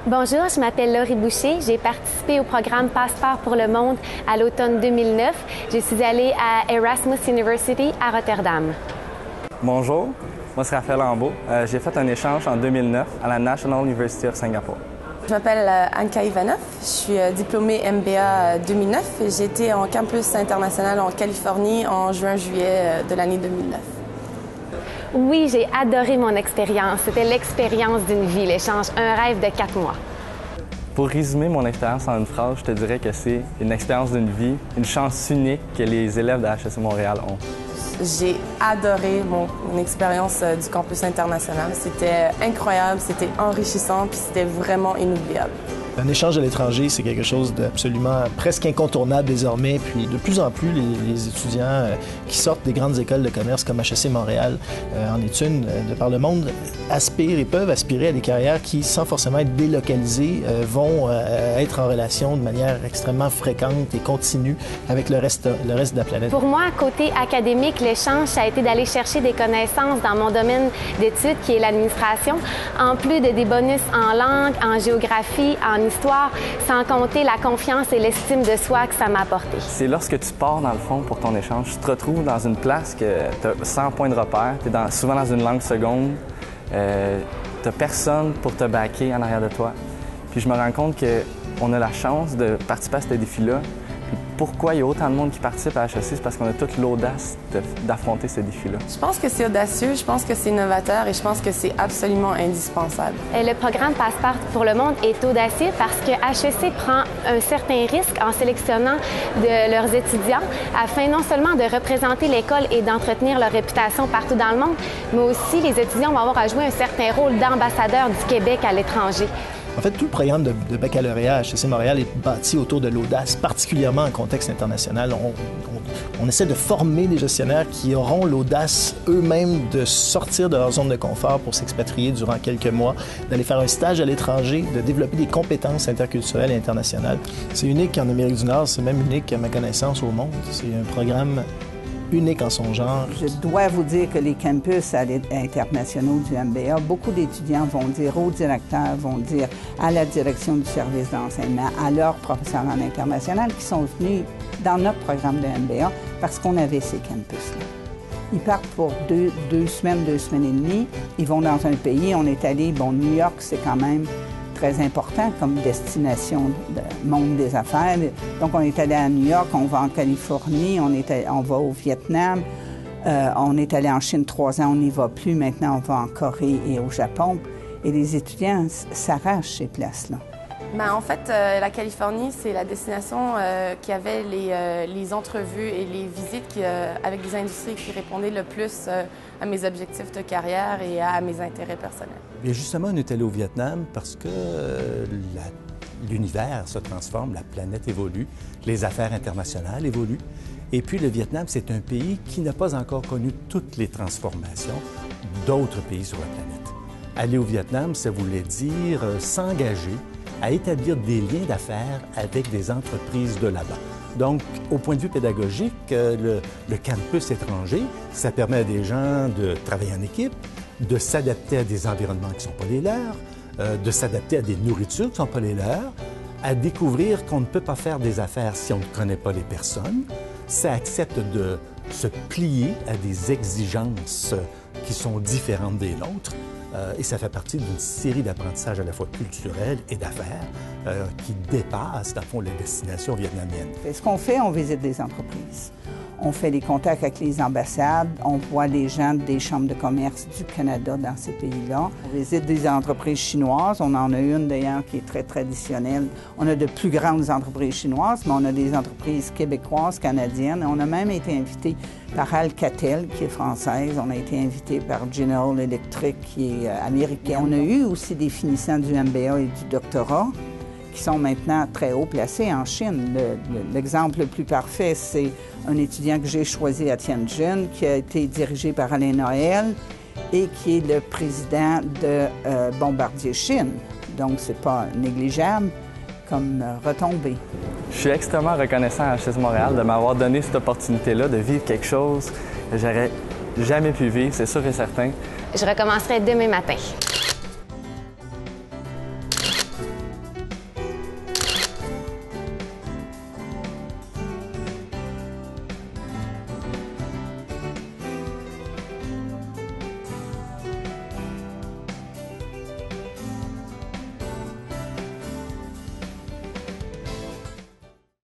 Bonjour, je m'appelle Laurie Boucher. J'ai participé au programme Passeport pour le monde à l'automne 2009. Je suis allée à Erasmus University à Rotterdam. Bonjour, moi c'est Raphaël Ambeau. J'ai fait un échange en 2009 à la National University of Singapore. Je m'appelle Anka Ivanov, je suis diplômée MBA 2009 et j'ai été en campus international en Californie en juin-juillet de l'année 2009. Oui, j'ai adoré mon expérience. C'était l'expérience d'une vie, l'échange, un rêve de 4 mois. Pour résumer mon expérience en une phrase, je te dirais que c'est une expérience d'une vie, une chance unique que les élèves de HEC Montréal ont. J'ai adoré mon expérience du campus international. C'était incroyable, c'était enrichissant, puis c'était vraiment inoubliable. Un échange à l'étranger, c'est quelque chose d'absolument presque incontournable désormais. Puis de plus en plus, les étudiants qui sortent des grandes écoles de commerce comme HEC Montréal, en études de par le monde, aspirent et peuvent aspirer à des carrières qui, sans forcément être délocalisées, vont être en relation de manière extrêmement fréquente et continue avec le reste de la planète. Pour moi, côté académique, l'échange, ça a été d'aller chercher des connaissances dans mon domaine d'études, qui est l'administration, en plus de des bonus en langue, en géographie, en histoire, sans compter la confiance et l'estime de soi que ça m'a apporté. C'est lorsque tu pars, dans le fond, pour ton échange, tu te retrouves dans une place que tu as 100 points de repère, tu es souvent dans une langue seconde, tu n'as personne pour te backer en arrière de toi. Puis je me rends compte qu'on a la chance de participer à ce défi-là. Puis pourquoi il y a autant de monde qui participe à HEC, c'est parce qu'on a toute l'audace d'affronter ce défi-là. Je pense que c'est audacieux, je pense que c'est novateur et je pense que c'est absolument indispensable. Le programme Passeport pour le monde est audacieux parce que HEC prend un certain risque en sélectionnant de leurs étudiants afin non seulement de représenter l'école et d'entretenir leur réputation partout dans le monde, mais aussi les étudiants vont avoir à jouer un certain rôle d'ambassadeur du Québec à l'étranger. En fait, tout le programme de baccalauréat à HEC Montréal est bâti autour de l'audace, particulièrement en contexte international. On essaie de former des gestionnaires qui auront l'audace eux-mêmes de sortir de leur zone de confort pour s'expatrier durant quelques mois, d'aller faire un stage à l'étranger, de développer des compétences interculturelles et internationales. C'est unique en Amérique du Nord, c'est même unique à ma connaissance au monde. C'est un programme unique en son genre. Je dois vous dire que les campus internationaux du MBA, beaucoup d'étudiants vont dire aux directeurs, vont dire à la direction du service d'enseignement, à leurs professeurs en international qui sont venus dans notre programme de MBA parce qu'on avait ces campus-là. Ils partent pour deux semaines et demie. Ils vont dans un pays. On est allé, New York, c'est quand même très important comme destination de monde des affaires. Donc, on est allé à New York, on va en Californie, on va au Vietnam, on est allé en Chine 3 ans, on n'y va plus. Maintenant, on va en Corée et au Japon. Et les étudiants s'arrachent ces places-là. En fait, la Californie, c'est la destination qui avait les entrevues et les visites avec des industries qui répondaient le plus à mes objectifs de carrière et à mes intérêts personnels. Bien justement, on est allé au Vietnam parce que l'univers se transforme, la planète évolue, les affaires internationales évoluent. Et puis le Vietnam, c'est un pays qui n'a pas encore connu toutes les transformations d'autres pays sur la planète. Aller au Vietnam, ça voulait dire s'engager à établir des liens d'affaires avec des entreprises de là-bas. Donc, au point de vue pédagogique, le campus étranger, ça permet à des gens de travailler en équipe, de s'adapter à des environnements qui ne sont pas les leurs, de s'adapter à des nourritures qui ne sont pas les leurs, à découvrir qu'on ne peut pas faire des affaires si on ne connaît pas les personnes. Ça accepte de se plier à des exigences qui sont différentes des nôtres. Et ça fait partie d'une série d'apprentissages à la fois culturels et d'affaires qui dépassent, dans le fond, les destinations vietnamiennes. Et ce qu'on fait, on visite des entreprises. On fait des contacts avec les ambassades, on voit les gens des chambres de commerce du Canada dans ces pays-là. On visite des entreprises chinoises. On en a une, d'ailleurs, qui est très traditionnelle. On a de plus grandes entreprises chinoises, mais on a des entreprises québécoises, canadiennes. On a même été invité par Alcatel, qui est française. On a été invité par General Electric, qui est américain. On a eu aussi des finissants du MBA et du doctorat qui sont maintenant très haut placés en Chine. L'exemple le plus parfait, c'est un étudiant que j'ai choisi à Tianjin, qui a été dirigé par Alain Noël et qui est le président de Bombardier Chine. Donc, c'est pas négligeable comme retombée. Je suis extrêmement reconnaissant à HEC Montréal de m'avoir donné cette opportunité-là de vivre quelque chose que j'aurais jamais pu vivre, c'est sûr et certain. Je recommencerai demain matin.